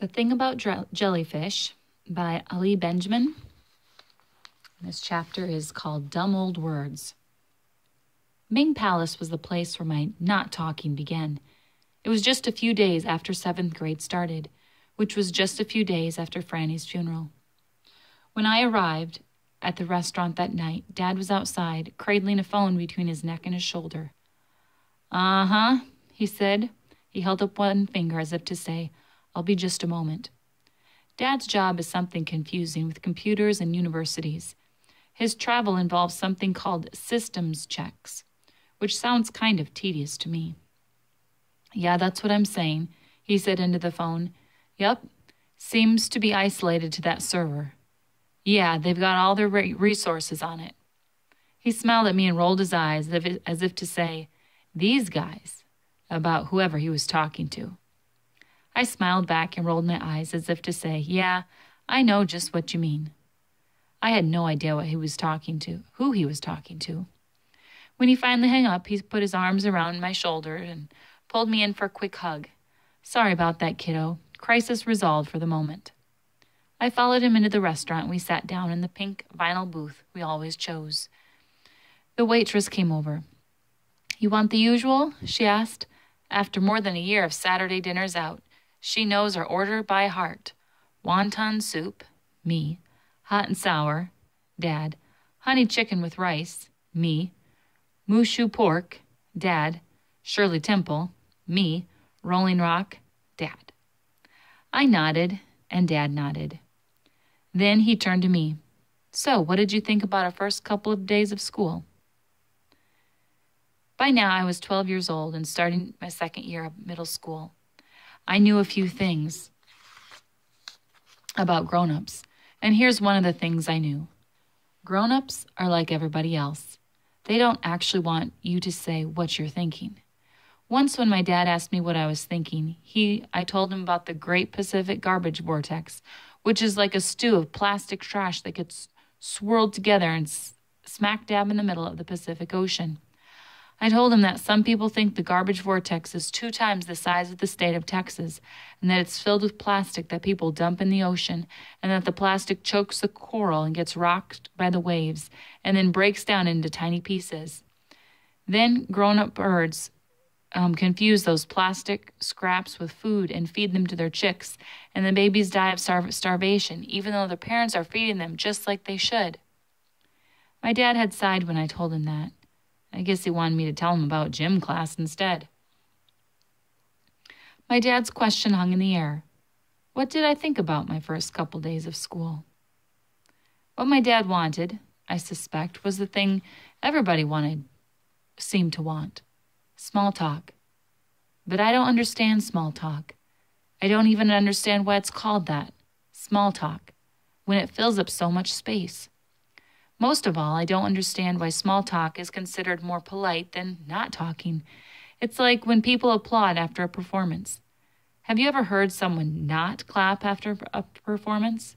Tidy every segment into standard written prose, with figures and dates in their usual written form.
The Thing About Jellyfish by Ali Benjamin. This chapter is called Dumb Old Words. Ming Palace was the place where my not talking began. It was just a few days after 7th grade started, which was just a few days after Franny's funeral. When I arrived at the restaurant that night, Dad was outside, cradling a phone between his neck and his shoulder. "Uh-huh," he said. He held up one finger as if to say, "I'll be just a moment." Dad's job is something confusing with computers and universities. His travel involves something called systems checks, which sounds kind of tedious to me. "Yeah, that's what I'm saying," he said into the phone. "Yup, seems to be isolated to that server. Yeah, they've got all their resources on it." He smiled at me and rolled his eyes as if to say, "These guys," about whoever he was talking to. I smiled back and rolled my eyes as if to say, "Yeah, I know just what you mean." I had no idea who he was talking to. When he finally hung up, he put his arms around my shoulder and pulled me in for a quick hug. "Sorry about that, kiddo. Crisis resolved for the moment." I followed him into the restaurant. We sat down in the pink vinyl booth we always chose. The waitress came over. "You want the usual?" she asked. After more than a year of Saturday dinners out, she knows our order by heart. Wonton soup, me. Hot and sour, Dad. Honey chicken with rice, me. Mushu pork, Dad. Shirley Temple, me. Rolling Rock, Dad. I nodded, and Dad nodded. Then he turned to me. "So, what did you think about our first couple of days of school?" By now, I was 12 years old and starting my second year of middle school. I knew a few things about grown-ups, and here's one of the things I knew. Grown-ups are like everybody else. They don't actually want you to say what you're thinking. Once when my dad asked me what I was thinking, I told him about the Great Pacific Garbage Vortex, which is like a stew of plastic trash that gets swirled together and smack dab in the middle of the Pacific Ocean. I told him that some people think the garbage vortex is 2 times the size of the state of Texas, and that it's filled with plastic that people dump in the ocean, and that the plastic chokes the coral and gets rocked by the waves, and then breaks down into tiny pieces. Then grown-up birds confuse those plastic scraps with food and feed them to their chicks, and the babies die of starvation, even though their parents are feeding them just like they should. My dad had sighed when I told him that. I guess he wanted me to tell him about gym class instead. My dad's question hung in the air. What did I think about my first couple days of school? What my dad wanted, I suspect, was the thing everybody seemed to want. Small talk. But I don't understand small talk. I don't even understand why it's called that, small talk, when it fills up so much space. Most of all, I don't understand why small talk is considered more polite than not talking. It's like when people applaud after a performance. Have you ever heard someone not clap after a performance?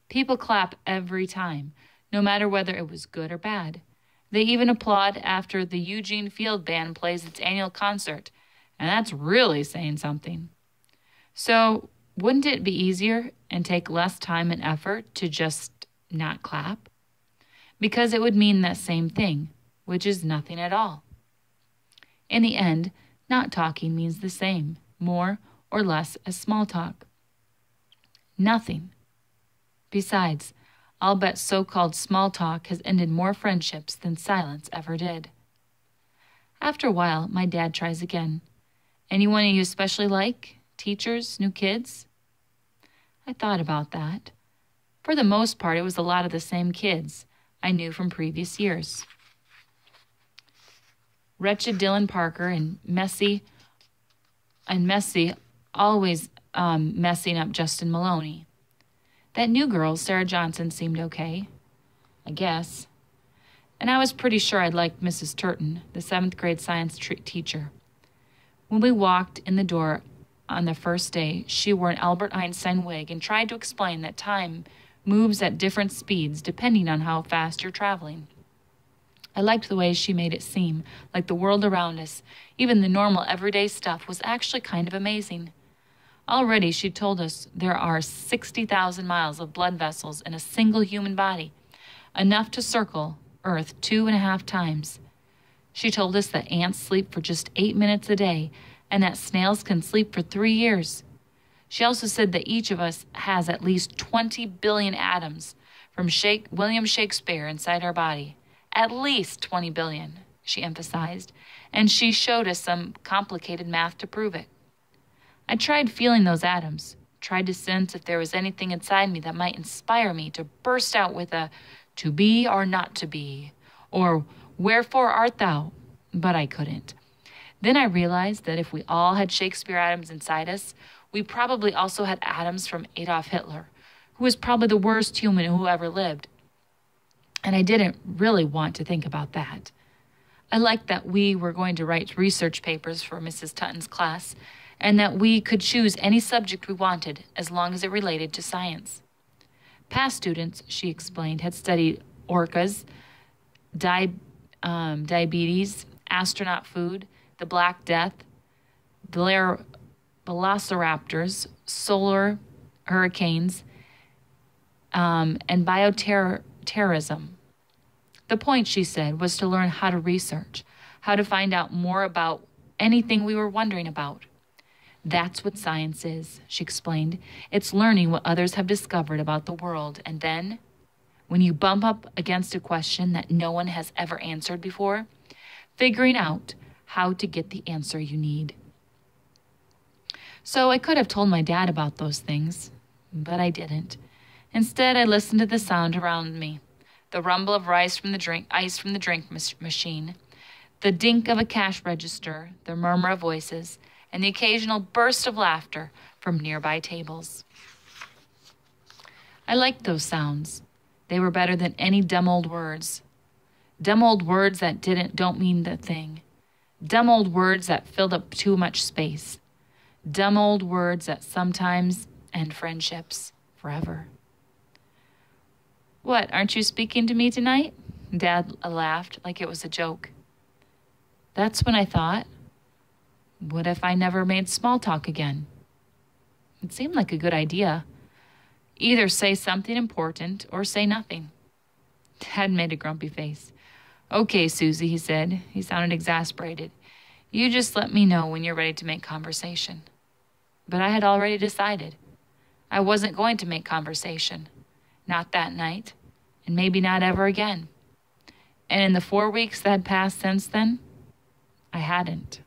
People clap every time, no matter whether it was good or bad. They even applaud after the Eugene Field Band plays its annual concert, and that's really saying something. So, wouldn't it be easier and take less time and effort to just not clap? Because it would mean that same thing, which is nothing at all. In the end, not talking means the same, more or less as small talk. Nothing. Besides, I'll bet so-called small talk has ended more friendships than silence ever did. After a while, my dad tries again. Anyone you especially like? Teachers? New kids? I thought about that. For the most part, it was a lot of the same kids I knew from previous years. Wretched Dylan Parker and Messy, always messing up Justin Maloney. That new girl, Sarah Johnson, seemed okay, I guess. And I was pretty sure I'd liked Mrs. Turton, the 7th grade science teacher. When we walked in the door on the first day, she wore an Albert Einstein wig and tried to explain that time moves at different speeds depending on how fast you're traveling. I liked the way she made it seem like the world around us, even the normal everyday stuff, was actually kind of amazing. Already she told us there are 60,000 miles of blood vessels in a single human body, enough to circle Earth 2.5 times. She told us that ants sleep for just 8 minutes a day and that snails can sleep for 3 years. She also said that each of us has at least 20 billion atoms from William Shakespeare inside our body. At least 20 billion, she emphasized, and she showed us some complicated math to prove it. I tried feeling those atoms, tried to sense if there was anything inside me that might inspire me to burst out with a "to be or not to be," or "wherefore art thou?" But I couldn't. Then I realized that if we all had Shakespeare atoms inside us, we probably also had atoms from Adolf Hitler, who was probably the worst human who ever lived. And I didn't really want to think about that. I liked that we were going to write research papers for Mrs. Tutton's class, and that we could choose any subject we wanted as long as it related to science. Past students, she explained, had studied orcas, diabetes, astronaut food, the Black Death, velociraptors, solar hurricanes, and bioterrorism. The point, she said, was to learn how to research, how to find out more about anything we were wondering about. That's what science is, she explained. It's learning what others have discovered about the world, and then, when you bump up against a question that no one has ever answered before, figuring out how to get the answer you need. So I could have told my dad about those things, but I didn't. Instead, I listened to the sound around me, the rumble of ice from the drink machine, the dink of a cash register, the murmur of voices, and the occasional burst of laughter from nearby tables. I liked those sounds. They were better than any dumb old words. Dumb old words that don't mean the thing. Dumb old words that filled up too much space. Dumb old words that sometimes end friendships forever. "What, aren't you speaking to me tonight?" Dad laughed like it was a joke. That's when I thought, what if I never made small talk again? It seemed like a good idea. Either say something important or say nothing. Dad made a grumpy face. "Okay, Susie," he said. He sounded exasperated. "You just let me know when you're ready to make conversation." But I had already decided. I wasn't going to make conversation. Not that night, and maybe not ever again. And in the 4 weeks that had passed since then, I hadn't.